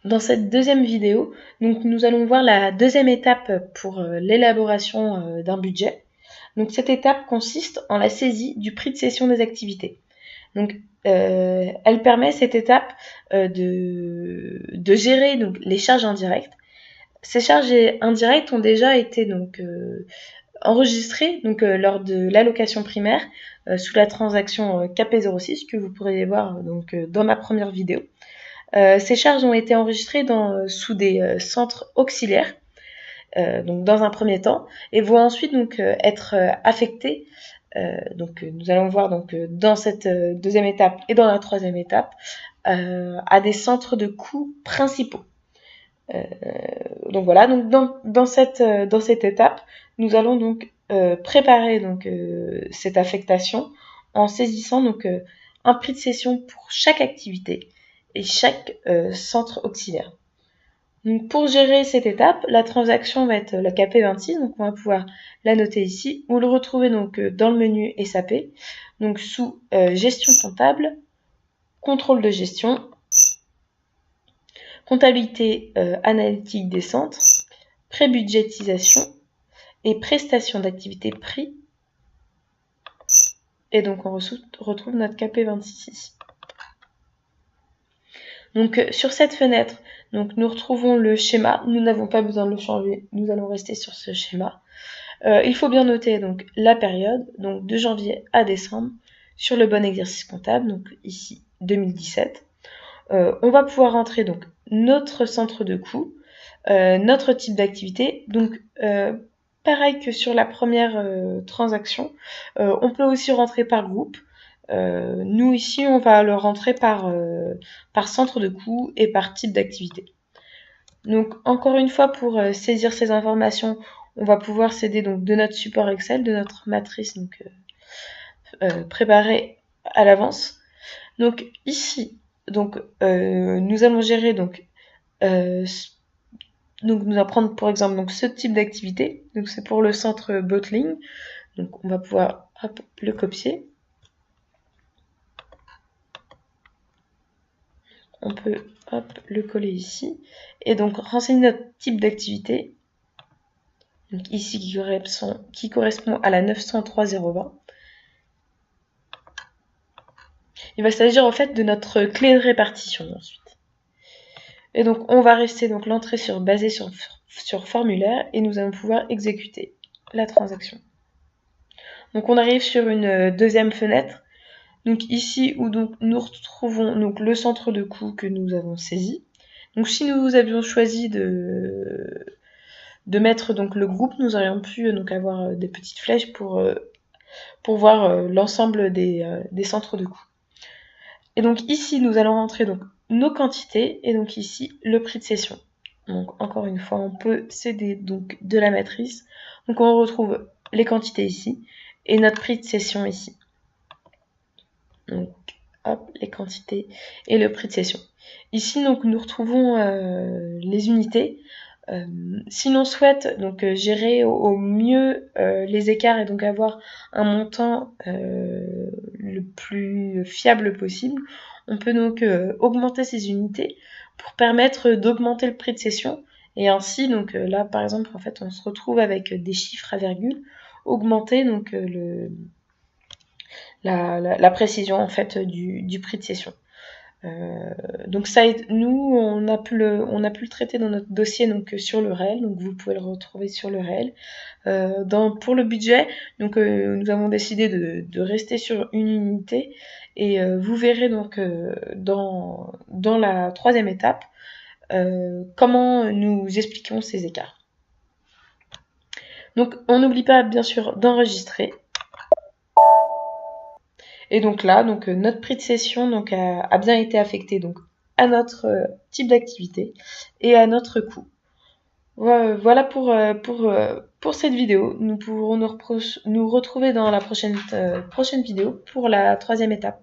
Dans cette deuxième vidéo, donc, nous allons voir la deuxième étape pour l'élaboration d'un budget. Donc cette étape consiste en la saisie du prix de cession des activités. Donc elle permet cette étape de gérer donc les charges indirectes. Ces charges indirectes ont déjà été donc enregistrées donc lors de l'allocation primaire sous la transaction KP06 que vous pourrez voir donc dans ma première vidéo. Ces charges ont été enregistrées sous des centres auxiliaires, donc dans un premier temps, et vont ensuite donc être affectées. Donc nous allons voir donc dans cette deuxième étape et dans la troisième étape à des centres de coûts principaux. Donc voilà, donc dans cette étape, nous allons donc préparer donc cette affectation en saisissant donc un prix de cession pour chaque activité et chaque centre auxiliaire. Donc pour gérer cette étape, la transaction va être la KP26, donc on va pouvoir la noter ici. Vous le retrouvez donc dans le menu SAP, donc sous gestion comptable, contrôle de gestion, comptabilité analytique des centres, prébudgétisation et prestation d'activité prix. Et donc on retrouve notre KP26 ici. Donc sur cette fenêtre, donc nous retrouvons le schéma. Nous n'avons pas besoin de le changer. Nous allons rester sur ce schéma. Il faut bien noter donc la période, donc de janvier à décembre, sur le bon exercice comptable, donc ici 2017. On va pouvoir rentrer donc notre centre de coût, notre type d'activité. Donc pareil que sur la première transaction, on peut aussi rentrer par groupe. Nous ici on va le rentrer par centre de coût et par type d'activité. Donc encore une fois, pour saisir ces informations, on va pouvoir s'aider donc de notre support Excel, de notre matrice donc préparée à l'avance. Donc ici, donc nous allons gérer donc nous allons prendre pour exemple donc ce type d'activité. Donc c'est pour le centre bottling. Donc on va pouvoir hop, le copier. On peut hop, le coller ici. Et donc renseigner notre type d'activité. Donc ici qui correspond à la 903.020. Il va s'agir en fait de notre clé de répartition ensuite. Et donc on va rester donc l'entrée basée sur formulaire et nous allons pouvoir exécuter la transaction. Donc on arrive sur une deuxième fenêtre. Donc ici où donc nous retrouvons donc le centre de coût que nous avons saisi. Donc si nous avions choisi de mettre donc le groupe, nous aurions pu donc avoir des petites flèches pour voir l'ensemble des centres de coût. Et donc ici nous allons rentrer donc nos quantités et donc ici le prix de cession. Donc encore une fois on peut s'aider donc de la matrice. Donc on retrouve les quantités ici et notre prix de cession ici. Donc hop, les quantités et le prix de cession. Ici donc nous retrouvons les unités. Si l'on souhaite donc gérer au mieux les écarts et donc avoir un montant le plus fiable possible, on peut donc augmenter ces unités pour permettre d'augmenter le prix de cession et ainsi donc là par exemple en fait on se retrouve avec des chiffres à virgule, augmenter donc la précision en fait du prix de cession. Donc ça, nous on a pu le traiter dans notre dossier donc sur le réel, donc vous pouvez le retrouver sur le réel. Pour le budget, donc nous avons décidé de rester sur une unité et vous verrez donc dans la troisième étape comment nous expliquons ces écarts. Donc on n'oublie pas bien sûr d'enregistrer. Et donc là, donc notre prix de cession donc a bien été affecté donc à notre type d'activité et à notre coût. Voilà pour cette vidéo. Nous pourrons nous retrouver dans la prochaine vidéo pour la troisième étape.